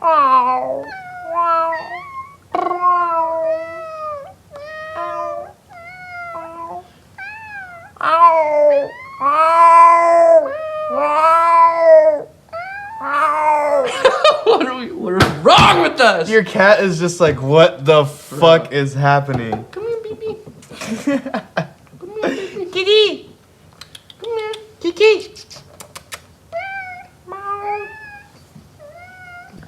What is wrong with us? Your cat is just like, what the fuck is happening? Come here, baby. Come here, baby. Kitty. Come here, Kitty.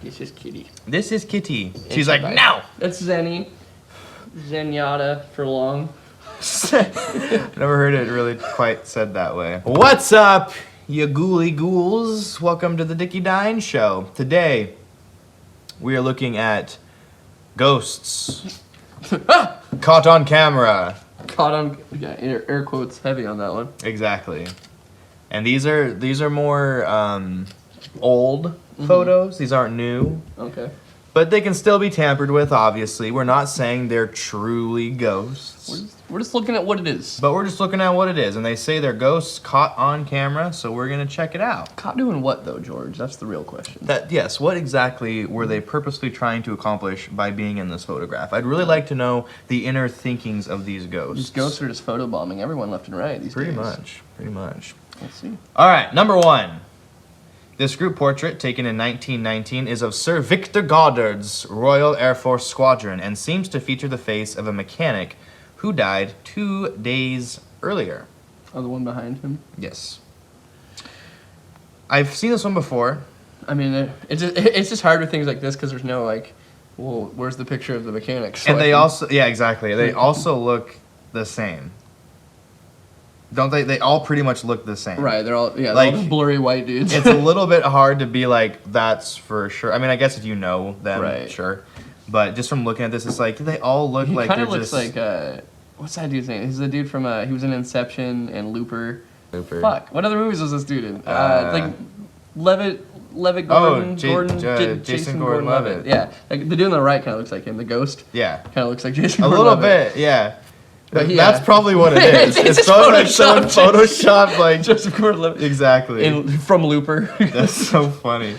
This is Kitty. This is Kitty. She's like, no. That's Zenny. Zenyatta for long. Never heard it really quite said that way. What's up, you ghouly ghouls? Welcome to the DickeyDines show. Today, we are looking at ghosts caught on camera. Caught on, yeah, air quotes heavy on that one. Exactly. And these are more old photos. These aren't new. Okay. But they can still be tampered with, obviously. We're not saying they're truly ghosts. We're just looking at what it is. But we're just looking at what it is. And they say they're ghosts caught on camera, so we're going to check it out. Caught doing what, though, George? That's the real question. Yes, what exactly were they purposely trying to accomplish by being in this photograph? I'd really like to know the inner thinkings of these ghosts. These ghosts are just photobombing everyone left and right these days. Pretty much. Let's see. All right, number one. This group portrait, taken in 1919, is of Sir Victor Goddard's Royal Air Force Squadron and seems to feature the face of a mechanic who died 2 days earlier. Oh, the one behind him? Yes. I've seen this one before. I mean, it's just hard with things like this because there's no, like, well, where's the picture of the mechanic? So And they also, yeah, exactly. They also look the same. Don't they? They all pretty much look the same. Right, they're all, yeah, like, they're all blurry white dudes. It's a little bit hard to be like, that's for sure. I mean, I guess if you know them, right. Sure. But just from looking at this, it's like, they all look like they're just... He kind of looks like, what's that dude's name? He's the dude from, he was in Inception and Looper. Looper. Fuck, what other movies was this dude in? Like, Levitt Gordon, Jason Gordon-Levitt. Yeah, like the dude on the right kind of looks like him. The ghost. Yeah. Kind of looks like Jason. A little bit, yeah. But that's probably what it is. it's probably like someone photoshopped like Joseph Gordon-Levitt. Exactly. From Looper. That's so funny.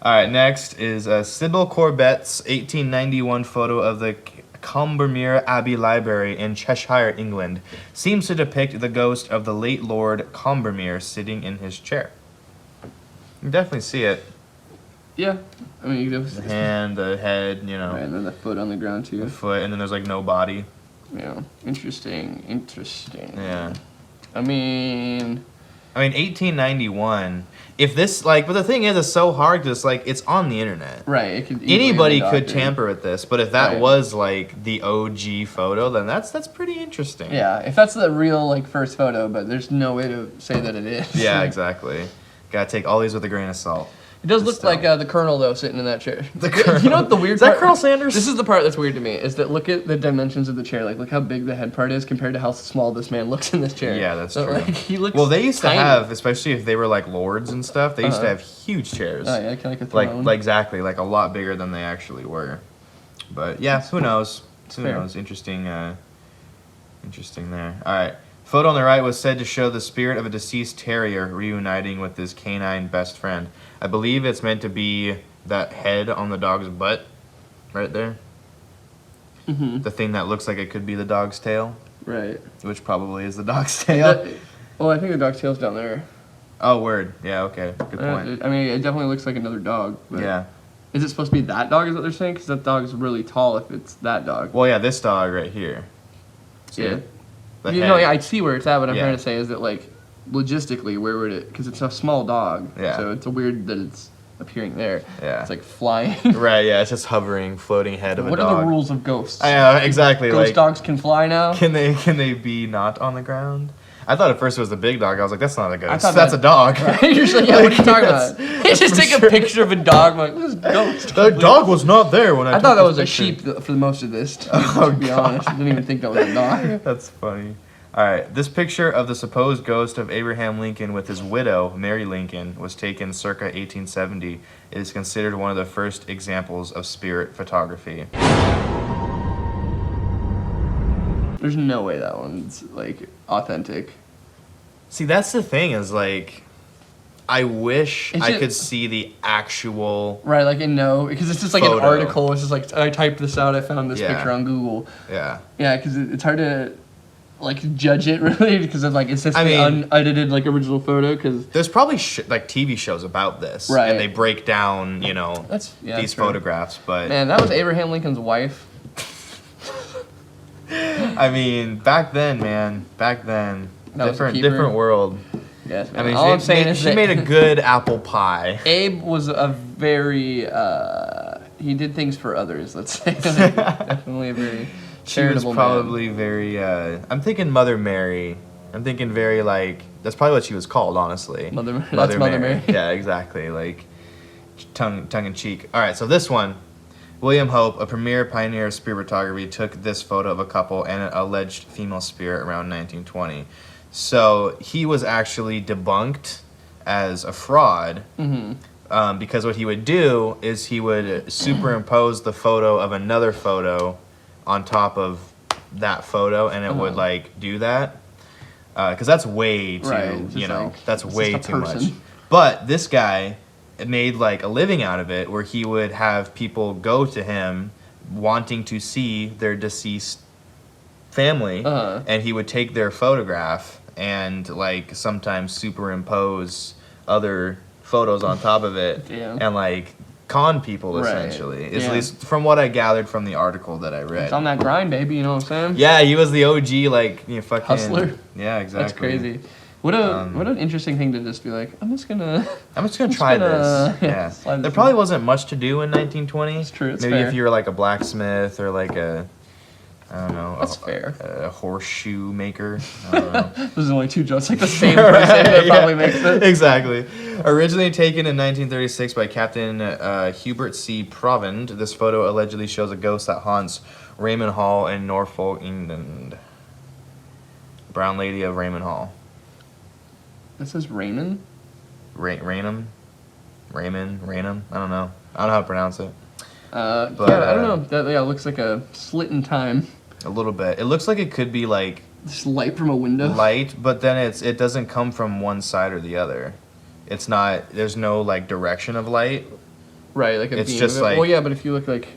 All right, next is Sybil Corbet's 1891 photo of the Combermere Abbey Library in Cheshire, England. Seems to depict the ghost of the late Lord Combermere sitting in his chair. You can definitely see it. Yeah, I mean, you can the hand, the head, you know. Right, and then the foot on the ground too. The foot, and then there's like no body. Yeah, interesting. Yeah. I mean, 1891. If this, like, but the thing is, it's so hard because, like, it's on the internet. Right. It could anybody could tamper with this, but if that right. was like the OG photo, then that's pretty interesting. Yeah, if that's the real like first photo, but there's no way to say that it is. Yeah, exactly. Gotta take all these with a grain of salt. It does look like the Colonel, though, sitting in that chair. The Colonel. You know what the weird is that part? Colonel Sanders? This is the part that's weird to me, is that look at the dimensions of the chair. Like, look how big the head part is compared to how small this man looks in this chair. Yeah, that's true. Like, he looks well, they used tiny. to have, especially if they were, like, lords and stuff, they used to have huge chairs. Oh, yeah, kind of like a throne. Like, exactly, like a lot bigger than they actually were. But, yeah, who knows? Who knows? Interesting there. All right. Photo on the right was said to show the spirit of a deceased terrier reuniting with his canine best friend. I believe it's meant to be that head on the dog's butt, right there. Mm-hmm. The thing that looks like it could be the dog's tail. Right. Which probably is the dog's tail. Well, I think the dog's tail's down there. Oh, word. Yeah, okay. Good point. I mean, it definitely looks like another dog. But yeah. Is it supposed to be that dog, is what they're saying? Because that dog is really tall if it's that dog. Well, yeah, this dog right here. See yeah. it? Yeah, I see where it's at. What I'm Yeah. trying to say is that, like, logistically, where would it... Because it's a small dog. Yeah. So it's weird that it's appearing there. Yeah. It's, like, flying. Right, yeah, it's just hovering, floating head of a dog. What are the rules of ghosts? I know, exactly. Ghost like, dogs can fly now? Can they be not on the ground? I thought at first it was the big dog. I was like, that's not a ghost. That's a dog. Right? You're just like, yeah, what are you talking about? You just take a picture of a dog. I'm like, this is a ghost. The dog was not there when I thought that was a sheep for most of this. To be honest, I didn't even think that was a dog. That's funny. All right, this picture of the supposed ghost of Abraham Lincoln with his widow, Mary Lincoln, was taken circa 1870. It is considered one of the first examples of spirit photography. There's no way that one's, like, authentic. See, that's the thing is, like, I wish It's I just- could see the actual. Right, like because it's just like Photo. an article. It's just like I typed this out. I found this Yeah. picture on Google. Yeah. Yeah, because it's hard to like judge it really because it's like it's just I the mean- unedited like original photo. Because There's probably like TV shows about this, Right. and they break down, these true. photographs. But Man, that was Abraham Lincoln's wife. I mean, back then, man, That was a keeper. different world. Yes, man. I mean, All I'm saying is she that made a good apple pie. Abe was a very he did things for others. Let's say definitely a very She was charitable probably very. I'm thinking Mother Mary. I'm thinking very like. That's probably what she was called, honestly. Mother Mary. Yeah, exactly. Like tongue in cheek. All right, so this one, William Hope, a premier pioneer of spirit photography, took this photo of a couple and an alleged female spirit around 1920. So he was actually debunked as a fraud. Because what he would do is he would superimpose the photo of another photo on top of that photo, and it would like do that. Because that's way too, Right, it's just like- that's it's way just a too much. person. But this guy made like a living out of it, where he would have people go to him wanting to see their deceased family, and he would take their photograph and like sometimes superimpose other photos on top of it, Damn. and like con people Right. essentially. At Yeah. least from what I gathered from the article that I read. It's on that grind, baby. You know what I'm saying? Yeah, he was the OG, like, fucking Hustler. Yeah, exactly. That's crazy. What an interesting thing to just be like. I'm just gonna Try gonna, this. Yeah. slide There this probably in. wasn't much to do in 1920. It's true, it's Maybe fair. if you were like a blacksmith or like a, I don't know, That's fair. a horseshoe maker. I don't know. There's only two jokes, like the same person. That probably makes sense. Exactly. Originally taken in 1936 by Captain Hubert C. Provand, this photo allegedly shows a ghost that haunts Raymond Hall in Norfolk, England. Brown Lady of Raymond Hall. This is Raymond. Raynham? Raymond? Raynham? I don't know. I don't know how to pronounce it. Yeah, I don't know. That it looks like a slit in time. A little bit. It looks like it could be like Just light from a window. light, but then it doesn't come from one side or the other. It's not. There's no like direction of light. Right, like a It's beam just of it. like- Well, yeah, but if you look like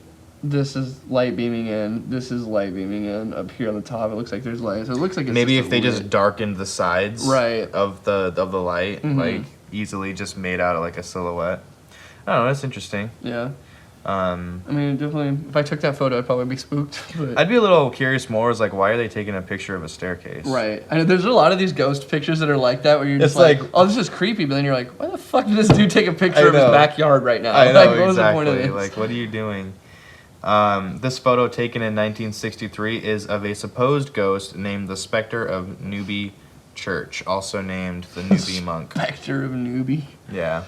this is light beaming in, this is light beaming in. Up here on the top, it looks like there's light. So it looks like it's Maybe just if they just lit. darkened the sides Right. of the light, like easily just made out of like a silhouette. I don't know. That's interesting. Yeah. I mean, definitely. If I took that photo, I'd probably be spooked. But. I'd be a little curious more. Is like, why are they taking a picture of a staircase? Right. I know there's a lot of these ghost pictures that are like that, where you're just It's like- oh, this is creepy, but then you're like, why the fuck did this dude take a picture I of his know. backyard right now? I know, Like, what was the point of exactly. this? Like, what are you doing? This photo taken in 1963 is of a supposed ghost named the Spectre of Newby Church, also named the Newby Monk. Spectre of newbie. Yeah.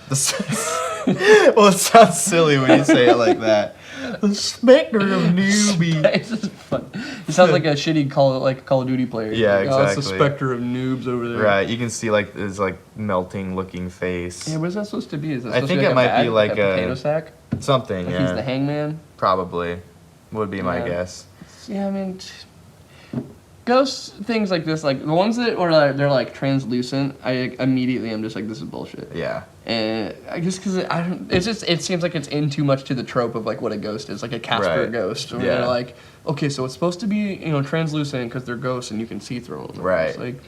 Well, it sounds silly when you say it like that. The Spectre of Newby. It's just fun. It sounds like a shitty Call of Duty player. Yeah, Like, oh, it's the exactly. Spectre of noobs over there. Right, you can see like his like melting looking face. Yeah, what is that supposed to be? Is that I supposed think to be it might bag, be like a a- potato sack? Something, Like yeah. he's the hangman. Probably. Would be my Yeah. guess. Yeah, I mean, ghosts, things like this, like the ones that are like, they're like translucent, I immediately am just like, this is bullshit. Yeah. And I guess because I don't, it's just, it seems like it's in too much to the trope of like what a ghost is, like a Casper Right. ghost. Where Yeah. they're like, okay, so it's supposed to be, translucent because they're ghosts and you can see through them. Right. It's like,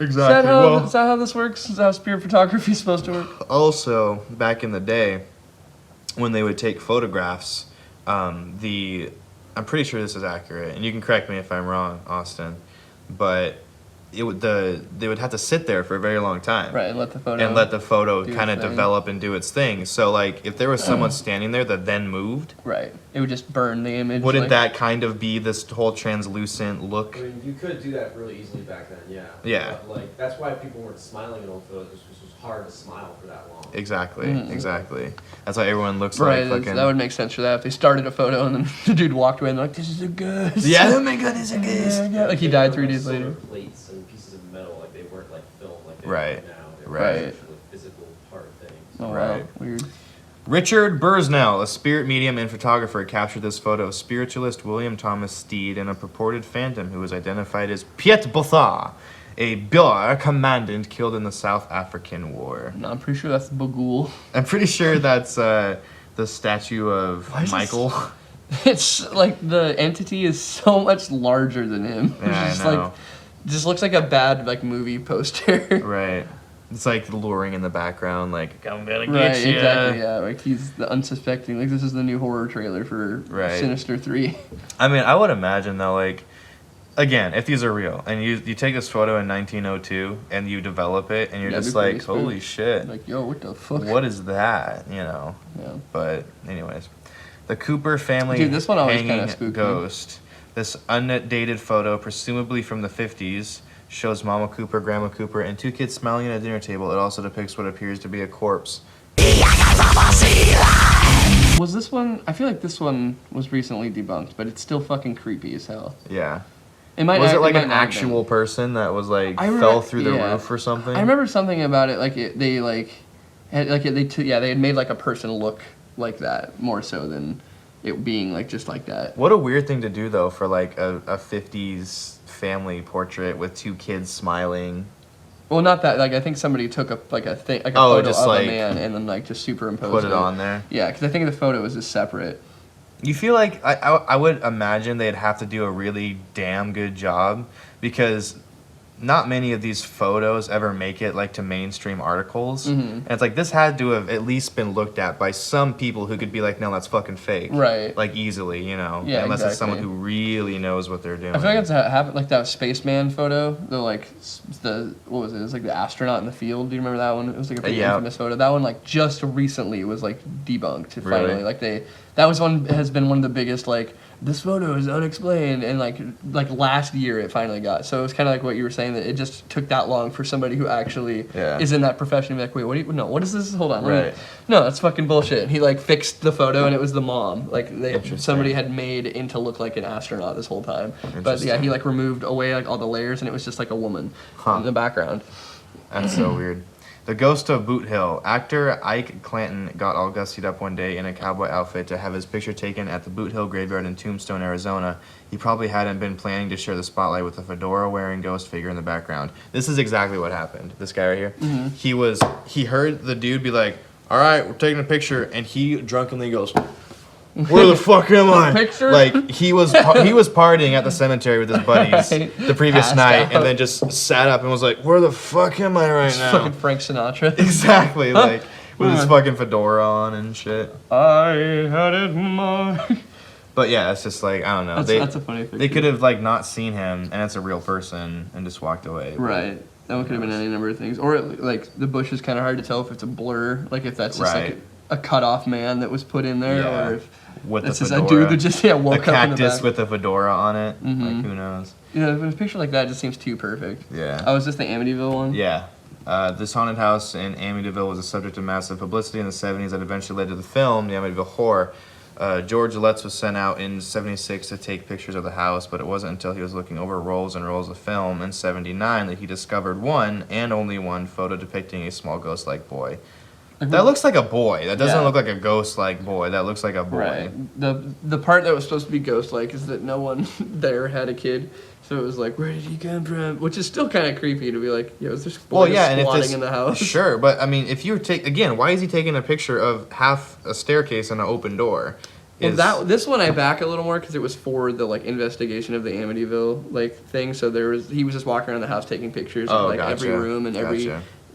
Exactly. is that how this works? Is that how spirit photography is supposed to work? Also, back in the day, when they would take photographs, I'm pretty sure this is accurate, and you can correct me if I'm wrong, Austin, but they would have to sit there for a very long time. Right, and let the photo do kind of its thing. develop and do its thing. So, like, if there was someone standing there that then moved, Right. It would just burn the image. wouldn't like, that kind of be this whole translucent look? I mean, you could do that really easily back then, yeah. Yeah. But, like, that's why people weren't smiling in old photos, because it was hard to smile for that long. Exactly, exactly. That's why everyone looks Right, like fucking... that would make sense for that. If they started a photo and then the dude walked away and they're like, this is a ghost. Yeah, oh my god, it's a ghost. Yeah, like he died 3 Like days silver later. Plates and pieces of metal, like they weren't like film like they Right, are now. They were right. actually physical hard things. Oh, Right. wow. Weird. Richard Bursnell, a spirit medium and photographer, captured this photo of spiritualist William Thomas Steed and a purported phantom who was identified as Piet Botha a Boer commandant killed in the South African War. No, I'm pretty sure that's Bagul. I'm pretty sure that's the statue of Michael. It's like the entity is so much larger than him. Yeah, It's I know. like, just looks like a bad like movie poster. Right. It's like luring in the background, like, I'm gonna get Right, you. exactly, yeah. Like he's the unsuspecting. Like this is the new horror trailer for Right. Sinister 3. I mean, I would imagine though, like, again, if these are real, and you take this photo in 1902 and you develop it, and you're Yeah, just it'd be like, pretty holy shit, Like, yo, what the fuck? what is that? You know. Yeah. But anyways, the Cooper family Dude, this one always kinda hanging spooked me. ghost. This undated photo, presumably from the 50s, shows Mama Cooper, Grandma Cooper, and 2 kids smiling at a dinner table. It also depicts what appears to be a corpse. Was this one? I feel like this one was recently debunked, but it's still fucking creepy as hell. Yeah. It might. Was it like might an not have been. actual person that was like I fell through the yeah. roof or something? I remember something about it. Like they like, had, like they had made like a person look like that more so than it being like just like that. What a weird thing to do though for like a 50s family portrait with 2 kids smiling. Well, not that. Like I think somebody took a photo just, of like, a man and then like just superimposed Put it on there. Yeah, because I think the photo was just separate. You feel like I would imagine they'd have to do a really damn good job because not many of these photos ever make it like to mainstream articles. And it's like this had to have at least been looked at by some people who could be like, no, that's fucking fake. Right. Like easily, you know. Yeah, unless it's exactly. someone who really knows what they're doing. I feel like it's happened like that spaceman photo. What was it? It was like the astronaut in the field. Do you remember that one? It was like a pretty Yeah. infamous photo. That one like just recently was like debunked. Really? Finally, like that was has been one of the biggest like this photo is unexplained and like last year it finally got. So it was kind of like what you were saying that it just took that long for somebody who actually Yeah. is in that profession to be like, wait, what is this? Hold on, Right. No, that's fucking bullshit. And he like fixed the photo and it was the mom. Like Interesting. somebody had made in to look like an astronaut this whole time. But yeah, Interesting. he like removed away like all the layers and it was just like a woman in the background. That's so weird. The Ghost of Boot Hill. Actor Ike Clanton got all gussied up one day in a cowboy outfit to have his picture taken at the Boot Hill graveyard in Tombstone, Arizona. He probably hadn't been planning to share the spotlight with a fedora-wearing ghost figure in the background. This is exactly what happened. This guy right here. He heard the dude be like, all right, we're taking a picture, and he drunkenly goes, where the fuck am I? Picture? Like he was partying at the cemetery with his buddies Right. the previous Passed night, out. and then just sat up and was like, "Where the fuck am I right now?" Fucking Frank Sinatra. Exactly, like with his fucking fedora on and shit. I had it my. But yeah, it's just like I don't know. That's a funny picture. They could have like not seen him, and it's a real person, and just walked away. But- Right. That one could have been any number of things. Or like the bush is kind of hard to tell if it's a blur, like if that's just Right. like a cut off man that was put in there, Yeah. or if With it's the just fedora. a dude that just woke a up in the cactus back. with a fedora on it. Mhm. Like who knows? Yeah, but a picture like that just seems too perfect. Yeah. Oh, is this the Amityville one? Yeah. This haunted house in Amityville was the subject of massive publicity in the 70s that eventually led to the film, The Amityville Horror. George Letts was sent out in 76 to take pictures of the house, but it wasn't until he was looking over rolls and rolls of film in 79 that he discovered one, and only one, photo depicting a small ghost-like boy. That looks like a boy. That doesn't Yeah. look like a ghost-like boy. That looks like a boy. Right. The part that was supposed to be ghost-like is that no one there had a kid, so it was like, where did he come from? Which is still kind of creepy to be like, yo, is this boy Well, yeah, and if squatting this, in the house? Sure, but I mean, if you again, why is he taking a picture of half a staircase and an open door? Well, this one I back a little more because it was for the like investigation of the Amityville like thing. So he was just walking around the house taking pictures of like every room and every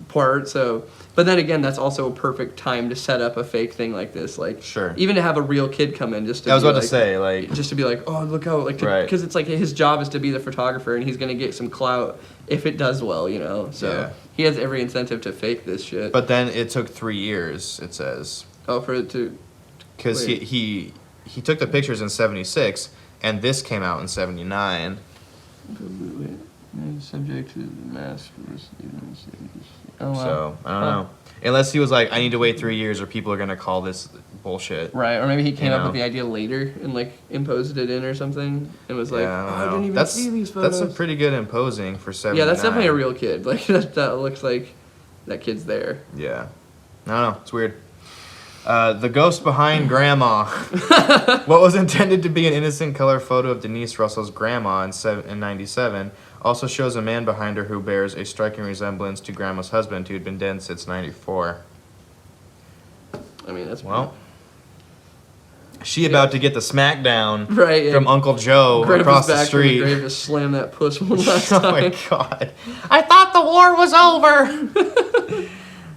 part. So, but then again, that's also a perfect time to set up a fake thing like this. Like, Sure. Even to have a real kid come in just to I was be about like, to say like just to be like, oh look how like Right. because it's like his job is to be the photographer and he's gonna get some clout if it does well, you know. So Yeah. he has every incentive to fake this shit. But then it took 3 years. It says for it to because Wait. he took the pictures in 76 and this came out in 79. subject to the mass. Oh wow. So I don't know. Unless he was like, I need to wait 3 years or people are gonna call this bullshit. Right, or maybe he came You up know. with the idea later and like imposed it in or something and was like, Yeah, I didn't even that's see these photos. that's a pretty good imposing for 79. Yeah, that's definitely a real kid. Like that looks like that kid's there. Yeah. I don't know. It's weird. The ghost behind Grandma. What was intended to be an innocent color photo of Denise Russell's grandma in 97 Also shows a man behind her who bears a striking resemblance to Grandma's husband, who had been dead since '94. I mean, that's well. She about to get the smackdown right, from Uncle Joe across the street. Grandpa's back to slam that puss one last time. Oh my god! I thought the war was over.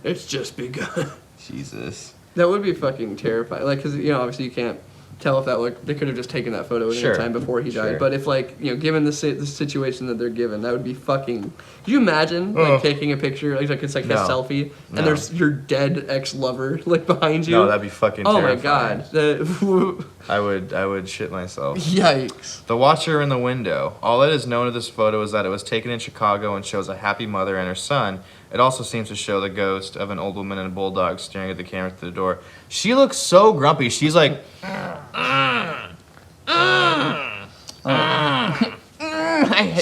It's just begun. Jesus. That would be fucking terrifying. Like, because, you know, obviously you can't tell if that, like, they could have just taken that photo at any time before he died. But if, like, you know, given the situation that they're given, that would be fucking... Could you imagine, like, taking a picture, like it's like a selfie, and there's your dead ex-lover, like, behind you? No, that'd be fucking terrifying. Oh my god. I would shit myself. Yikes. The watcher in the window. All that is known of this photo is that it was taken in Chicago and shows a happy mother and her son. It also seems to show the ghost of an old woman and a bulldog staring at the camera through the door. She looks so grumpy. She's like...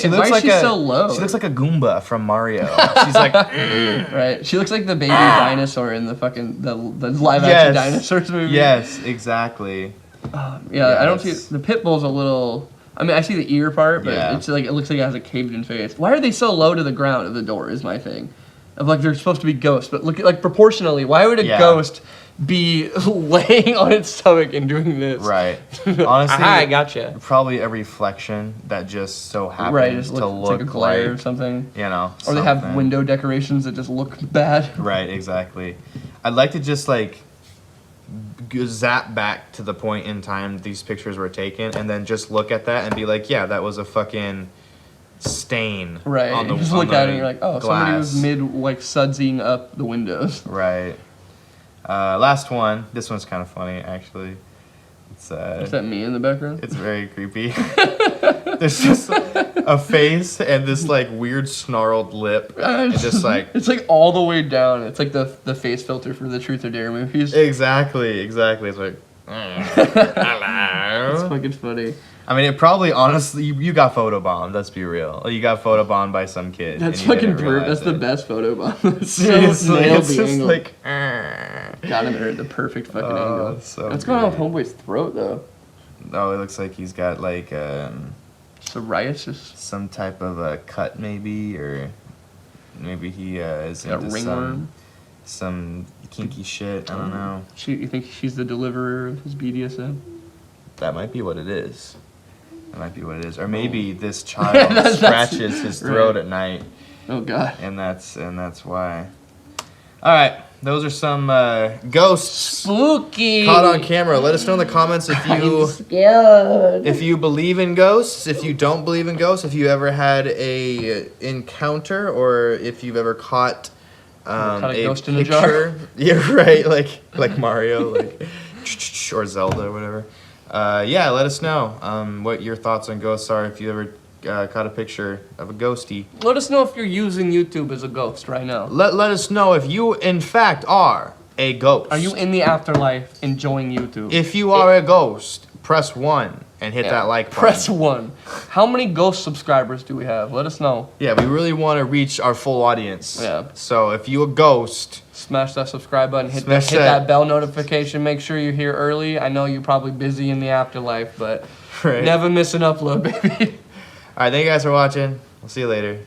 She looks like so low? She looks like a Goomba from Mario. She's like... Right. She looks like the baby dinosaur in the fucking... The live-action dinosaurs movie. Yes, exactly. I don't see... The pit bull's a little... I mean, I see the ear part, but it's like it looks like it has a caved-in face. Why are they so low to the ground of the door is my thing. Of like, they're supposed to be ghosts, but look at, like, proportionally, why would a ghost be laying on its stomach and doing this? Right. Honestly, I gotcha. Probably a reflection that just so happens to look like a glare like, or something. You know, or they have window decorations that just look bad. Right, exactly. I'd like to just, like, zap back to the point in time these pictures were taken and then just look at that and be like, yeah, that was a fucking... stain on the, you just look at it and you're like, oh, glass. Somebody was like sudsing up the windows. Right. Last one. This one's kind of funny, actually. It's is that me in the background? It's very creepy. There's just a face and this like weird snarled lip. And just like it's like all the way down. It's like the face filter for the Truth or Dare movies. Exactly. It's like hello. It's fucking funny. I mean, it probably, honestly, you got photobombed, let's be real. You got photobombed by some kid. That's fucking perfect. That's the best photobomb. Seriously, it's just angle. like... Got him at the perfect fucking angle. So what's going on with Homeboy's throat, though? Oh, it looks like he's got, like, psoriasis? Some type of a cut, maybe, or maybe he is into ringworm? some kinky shit, I don't know. You think she's the deliverer of his BDSM? That might be what it is. That might be what it is. Or maybe this child scratches his throat at night. Oh god. And that's why. Alright, those are some ghosts. Spooky. Caught on camera. Let us know in the comments if you scared. If you believe in ghosts, if you don't believe in ghosts, if you ever had a encounter, or if you've ever caught a ghost picture. in a jar. Yeah, right, like Mario, like or Zelda or whatever. Yeah, let us know what your thoughts on ghosts are. If you ever caught a picture of a ghostie. Let us know if you're using YouTube as a ghost right now. Let us know if you, in fact, are a ghost. Are you in the afterlife enjoying YouTube? If you are a ghost, press 1 and hit that like button. Press 1. How many ghost subscribers do we have? Let us know. Yeah, we really want to reach our full audience. Yeah. So if you a ghost... Smash that subscribe button, hit that bell notification, make sure you're here early. I know you're probably busy in the afterlife, but never miss an upload, baby. Alright, thank you guys for watching. We'll see you later.